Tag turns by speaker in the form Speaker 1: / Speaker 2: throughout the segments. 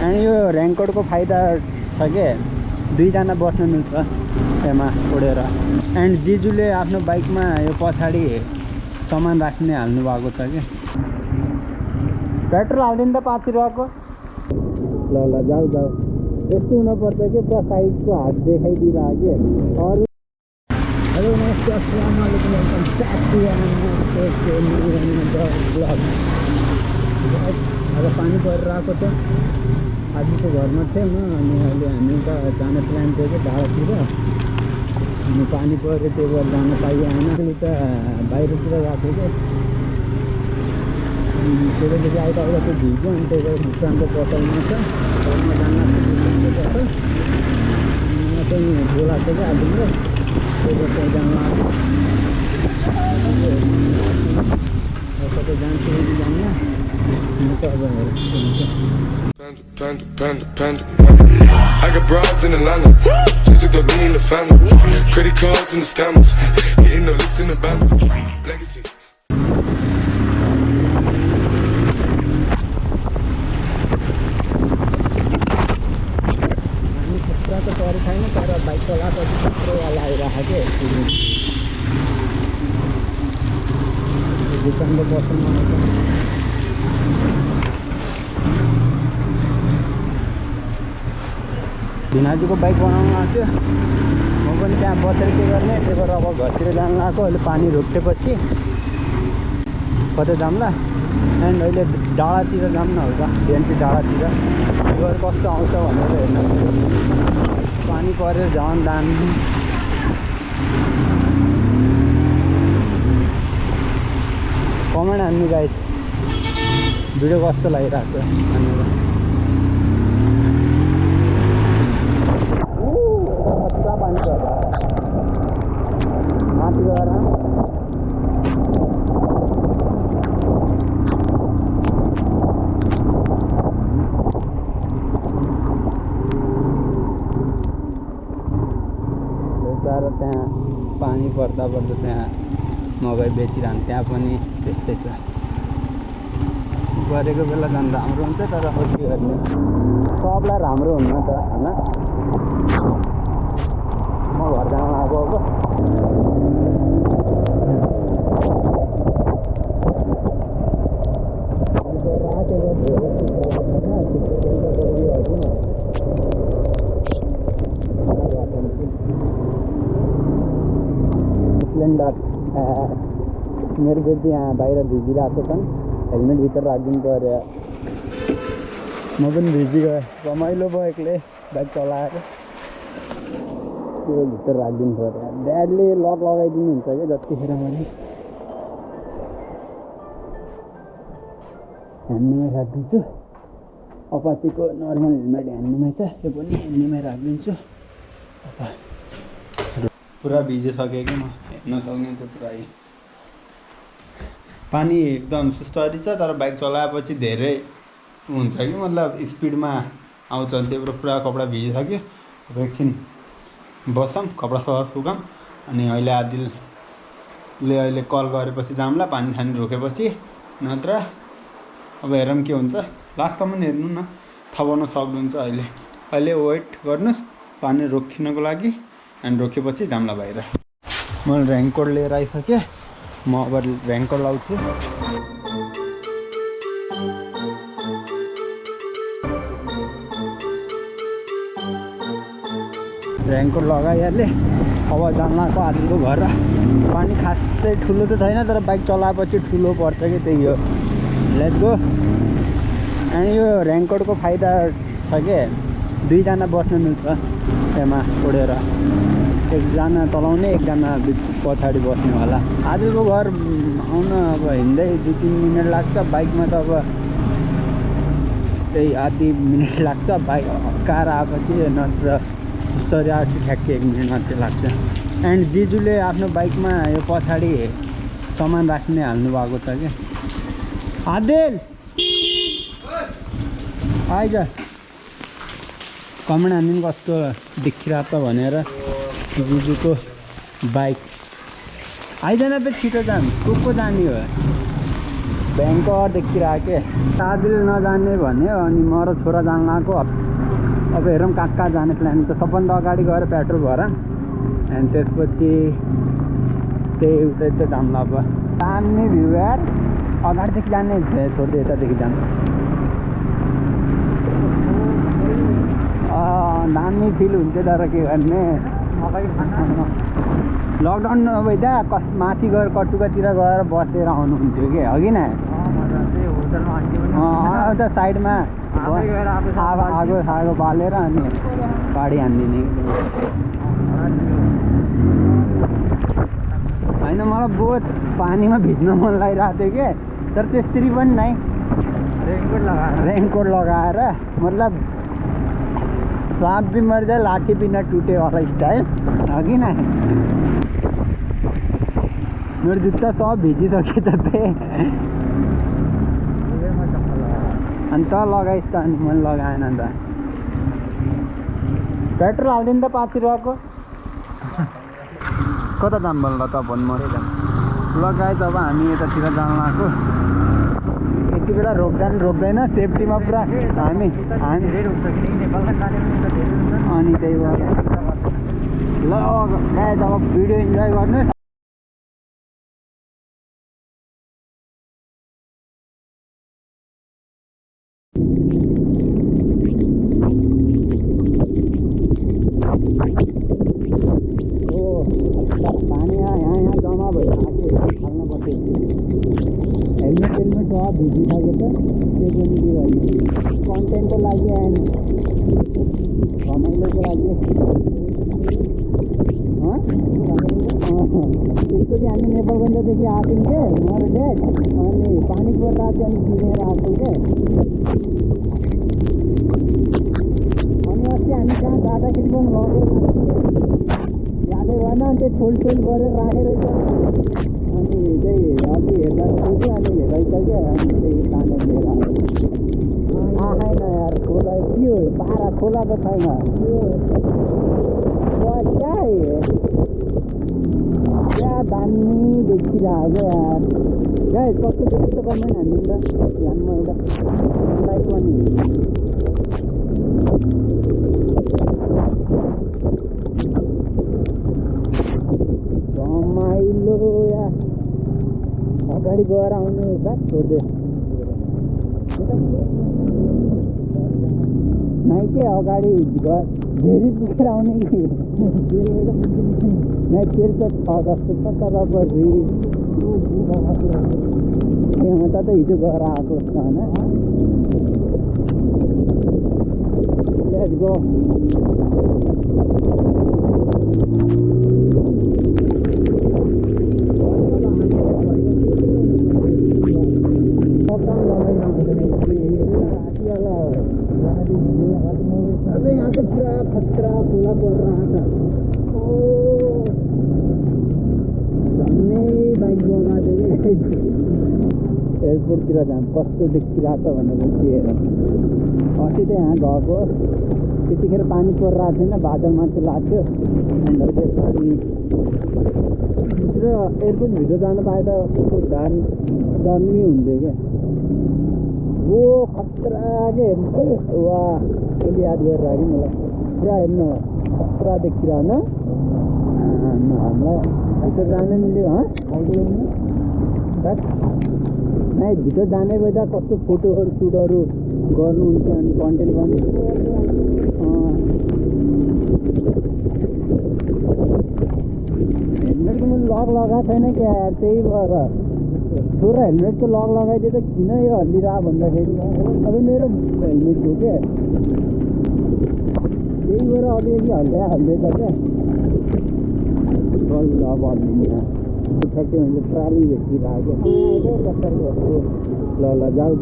Speaker 1: अनि यो रेनकोटको फाइदा छ के दुईजना बस्न मिल्छ त्यसमा ओढेर। एन्ड जिजुले आफ्नो बाइकमा यो पछाडि सामान राख्ने हाल्नु भएको छ कि। पेट्रोल हालिदिनु त 5 रुपियाँको। ल ल जाऊ जाऊ, यस्तो हुनुपर्छ कि पुरा साइडको हात देखाइदिइरहेको कि अरू। हेलो नमस्ते, अस्सलाम वालेकुम, वेलकम ब्याक टु ब्लग। अब पानी परेर आएको छ। आजको घरमा थिएँ म, अनि अहिले हामी त जाने प्लान थियो कि डाँडातिर, अनि पानी पऱ्यो त्यही भएर जान पाइएन। अहिले त बाहिरतिर गएको थियो कि त्यसैले आइता त्यो भिज्यो, अनि त्यही भएर भुटानको पसलमा छ म जान पसल। म चाहिँ बोलाएको थियो कि आज त्यही भएर त्यहाँ जानु लाग्यो। कतै जान्छु कि जान्न म त अब हेर्छु।
Speaker 2: I got broads in Atlanta, just to throw me in the family. Credit cards and the scammers, hitting the licks in the band. Legacies.
Speaker 1: खतरा त परेको छैन, तर बाइक चलाएपछि खतरोवाला आइरहेको थियो। दुकानको पसलमा भिनाजुको बाइक बनाउनु आएको थियो। म पनि त्यहाँ बसेर के गर्ने, त्यही भएर अब घरतिर जानु लाग्यो। अहिले पानी रोकिएपछि कतै जाउँला। एन्ड अहिले डाँडातिर जाऊँ न हल्का, बिहानटी डाँडातिर गएर कस्तो आउँछ भनेर हेर्न। पानी परेर झन् दामी कमेन्ट हान्नु गाइस, भिडियो कस्तो लागिरहेको छ भनेर। पुरा पानी पर्छ माथि गएर। तर त्यहाँ पानी पर्दा पर्दा त्यहाँ मकै बेचिरहनु, त्यहाँ पनि त्यस्तै छ। गरेको बेला झन् राम्रो हुन्छ, तर अब के गर्ने, सबलाई राम्रो हुन्न त होइन। म घर जान लाग्यो अब। सिलिन्डर मेरो बेटी यहाँ बाहिर भिजिरहेको छन्, हेलमेट भित्र राखिदिनु पऱ्यो। म पनि भिजिगएँ, रमाइलो भयो एक्लै बाइक चलाएर। त्यो भित्र राखिदिनु पऱ्यो। ड्याडले लक लगाइदिनु हुन्छ क्या जतिखेर मैले ह्यान्डीमै राखिदिन्छु। अपाचीको नर्मल हेलमेट ह्यान्डीमै छ, त्यो पनि ह्यान्डीमै राखिदिन्छु। पुरा भिजिसकेँ कि म हेर्न सक्ने चाहिँ पुरै पानी एकदम सुस्तरी छ। तर बाइक चलाएपछि धेरै हुन्छ कि, मतलब स्पिडमा आउँछ, त्यही भएर पुरा कपडा भिजिसक्यो। अब एकछिन बसौँ, कपडा सफा सुकाऊँ, अनि अहिले आदिलले अहिले कल गरेपछि जाउँला पानी खानी रोकेपछि। नत्र अब हेरौँ के हुन्छ, लास्टसम्म हेर्नु न, थाहा पाउन सक्नुहुन्छ। अहिले वेट गर्नुहोस् पानी रोकिनको लागि, अनि रोकेपछि जाउँला बाहिर। मैले रेनकोट लिएर आइसकेँ, म अब रेनकोट लाउँछु। रेनकोट लगाइहालेँ, अब जान लाग्यो आदिलको घर। पानी खासै ठुलो त छैन, तर बाइक चलाएपछि ठुलो पर्छ कि, त्यही हो। Let's go. अनि यो रेनकोटको फाइदा छ कि दुईजना बस्न मिल्छ त्यसमा ओढेर। एकजना चलाउने, एकजना पछाडि बस्नेवाला। आदिलको घर आउन अब हिँड्दै 2-3 मिनट लाग्छ, बाइकमा त अब त्यही आधी मिनट लाग्छ। बाइक हक्काएर आएपछि, नत्र बिस्तारै आएपछि ठ्याक्कै 1 मिनट मात्रै लाग्छ। एन्ड जिजुले आफ्नो बाइकमा यो पछाडि सामान राख्ने हाल्नु भएको छ कि। आदिल आइज, कमेन्ट हानिदिनु कस्तो देखिरहेको छ भनेर। जिजुको बाइक आइदैन त छिटो जाम, को जाने हो। भयङ्करदेखि राखेँ दार्जिलिङ नजाने भन्यो अनि म र छोरा जान आएको अब हेरौँ कहाँ जाने प्लान त सबभन्दा अगाडि गएर पेट्रोल भरौँ अनि त्यसपछि त्यही उतै त जाम्ला अब दामी भ्यू यार अगाडिदेखि जाने छोड्दै यतादेखि जानु दामी फिल हुन्थ्यो तर के गर्ने लकडाउन नभइदा माथि गएर कटुकातिर गएर बसेर आउनुहुन्थ्यो कि अघि न उता साइडमा आगो बालेर अनि गाडी हानिदिने होइन मलाई बहुत पानीमा भिज्न मन लागिरहेको थियो कि तर त्यसरी पनि नै रेनकोट लगाएर मतलब सांप भी मर जाए लाठी भी न टूटे वाला स्टाइल अघि न मेरो जुत्ता सब भिजिसक्यो त अनि त लगाइस् त अनि मैले लगाएन नि त पेट्रोल हालिदिनु त 5 रुपियाँको कता दाम बोल्दा त भन्नु लगाएँ अब हामी यतातिर जान आएको यति बेला रोक्दैन सेफ्टीमा पुरा हामी अनि त्यही भएर ल गाइज अब भिडियो इन्जोय गर्नुहोस् पानी यहाँ जम्मा भइसक्यो हाल्न पर्छ हेलमेट सब भिजिसक्यो त त्यो पनि के गर्ने कन्टेन्टको लागि एन्ड रमाइलोको लागि एकचोटि हामी नेपालगञ्जदेखि आएको थियौँ के म र ड्याड अनि पानी परिरहेको थियो अनि किनेर आएको थियौँ के अनि अस्ति हामी कहाँ जाँदाखेरि पनि लगेर यादै भएन अनि त्यो फोल्ड गरेर राखेर अनि त्यही अघि हेर्दा सोध्यो अनि हेराइसक्यो अनि त्यही तानेर लिएर आएन यार खोला के हो पारा खोला त छैन क्या दामी देखिरहेको यार गाई कस्तो देखि त कमेन्ट हानिदिनु त ध्यानमा एउटा लाइक पनि रमाइलो यार अगाडि गएर आउने ब्याग छोड्दै नै के अगाडि धेरै पुगेर आउने कि नै तेल त छ जस्तो छ तर अब यहाँ त हिजो गएर आएको छ होइन लेट्स गो अबे यहाँ तो पूरा खतरा खुला पड़ रहा था हमने बाइक लगा देंगे एयरपोर्टतिर जाम कस्तो देखिरहेको छ भनेपछि हेर अस्ति त यहाँ गएको त्यतिखेर पानी परिरहेको थिएन बादल मात्र लाग्थ्यो अन्त त्यो पानी र एयरपोर्टभित्र जानु पाए त डर्नी हुन्थ्यो क्या ओ खतरा के हेर्नु वा त्यसले याद गरेर कि मलाई पुरा हेर्नु खतरा देखिरहन हामीलाई भित्र जानै मिल्यो नै भित्र जाने बेला कस्तो फोटोहरू सुटहरू गर्नुहुन्थ्यो अनि कन्टेन्ट पनि हेलमेटको मैले लक लगाएको छैन क्या यार त्यही भएर छोरा हेलमेटको लक लगाइदियो त किन यो हल्लिरह भन्दाखेरि अब मेरो हेलमेट हो क्या त्यही भएर अघिदेखि हल्दैछ क्या बल्ल अब हल्लिने ठ्याक्कै भने ट्राली भेटिरहेको ल जाऊ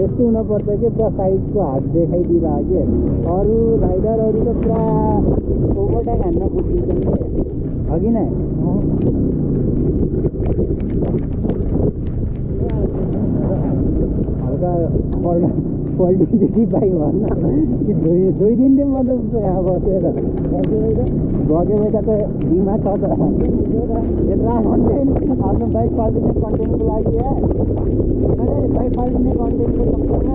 Speaker 1: यस्तो हुनपर्छ कि पुरा साइडको हात देखाइदिइरहेको कि अरू राइडरहरू त पुरा ओभरटेक हान्न खोजिन्छन् कि अघि नै हल्का पल्टिन्छ कि बाइक भन्न कि दुई दिन चाहिँ मतलब यहाँ बसेर गएको बेला त दिमाग छ त यत्रो कन्टेन्ट आफ्नो बाइक पल्टिने कन्टेन्टको लागि बाइक पल्टिने कन्टेन्टको चक्करमा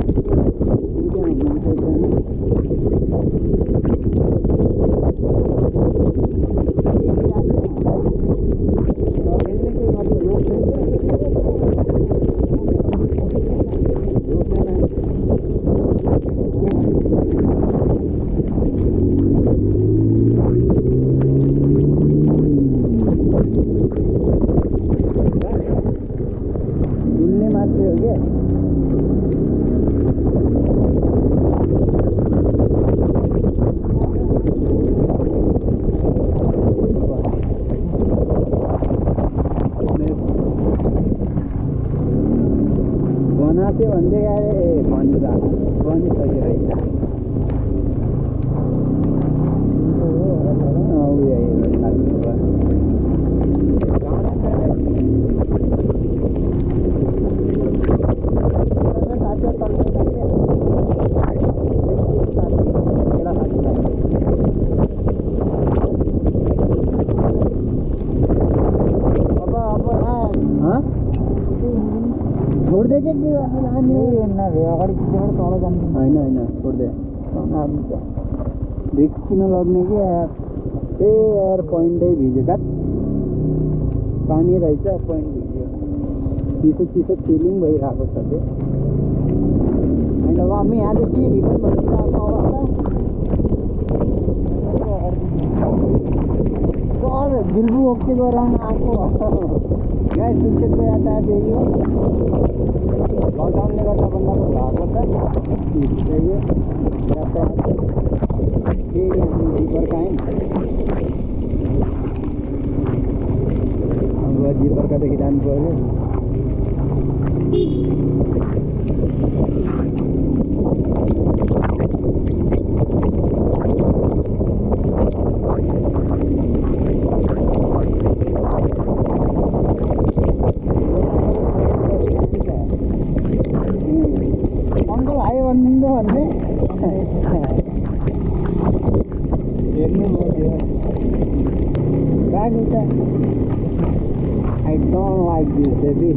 Speaker 1: बनाएको भन्दै गए भनेर बनिसकेर छोड्दै के गर्नु लाने अगाडि पिछाडि तल जानु होइन छोड्दै रिक्स किन लग्ने कि यार यार पोइन्टै भिज्यो क्या पानी रहेछ पोइन्ट भिज्यो चिसो फिलिङ भइरहेको छ त्यो होइन अब हामी यहाँदेखि रिटर्न भइरहेको अवस्था बिल्बु ओके गराउन आएको यहाँ सुर्खेतको यातायात यही हो लकडाउनले गर्दा बन्द भएको छ यातायात फेरि हामी जिपरका आयौँ अब जिपरकादेखि जानु पऱ्यो अङ्कल आयो भन्नु भन्ने हेर्नु पऱ्यो ब्याग उता I don't like this baby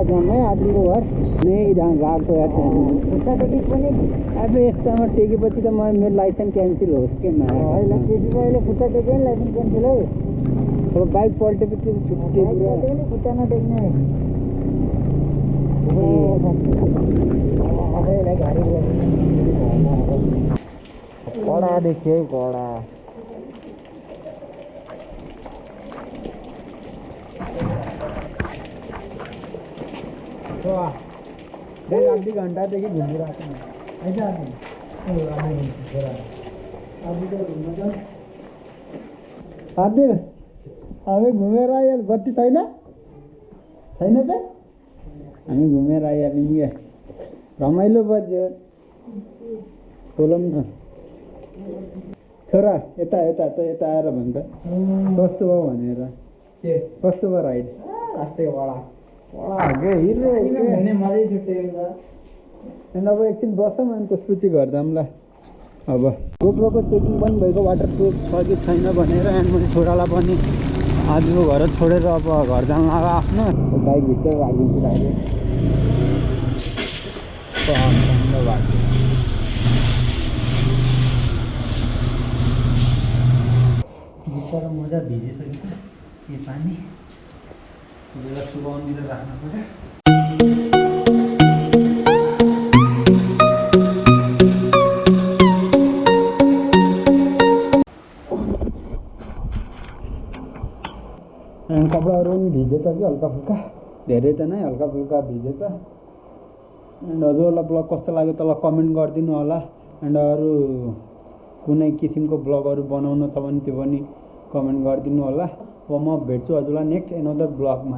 Speaker 1: जम्मै आदमीको घर नै गएको यार खुट्टा टेकिस पनि अब यस्तामा टेकेपछि त मेरो लाइसेन्स क्यान्सल होस् के होइन अहिले खुट्टा टेक्यो नि लाइसेन्स क्यान्सल है अब बाइक पल्टेपछि छुट्टी खुट्टा नटेक्ने कडा देखियो है कडा आधी घन्टादेखि घुमिरहेको आदिल हामी घुमेर आइहाल्यो बत्ती छैन त हामी घुमेर आइहाल्यौँ क्या रमाइलो बज्यो बोलौँ न छोरा यता आएर भन्छ कस्तो भयो भनेर कस्तो भयो राइड मजै छुट्यो अब एकछिन बसौँ अनि त्यसपछि घर जाउँला अब गोप्रोको चेकिङ पनि भएको वाटरप्रुफ छ कि छैन भनेर अनि मैले छोरालाई पनि आजको घर छोडेर अब घर जानु लाग्यो आफ्नो बाइक भित्र राखिदिन्छु डाइरेक्ट बिचरा मजा भिजिसकेको छ यो पानी सुगाउनु राख्नु पऱ्यो कपडाहरू पनि भिजेछ कि हल्का फुल्का धेरै त नै हल्का फुल्का भिजेछ एन्ड हजुरहरूलाई ब्लग कस्तो लाग्यो तल कमेन्ट गरिदिनु होला एन्ड अरू कुनै किसिमको ब्लगहरू बनाउनु छ भने त्यो पनि कमेन्ट गरिदिनु होला अब म भेट्छु हजुरलाई नेक्स्ट एनदर ब्लगमा।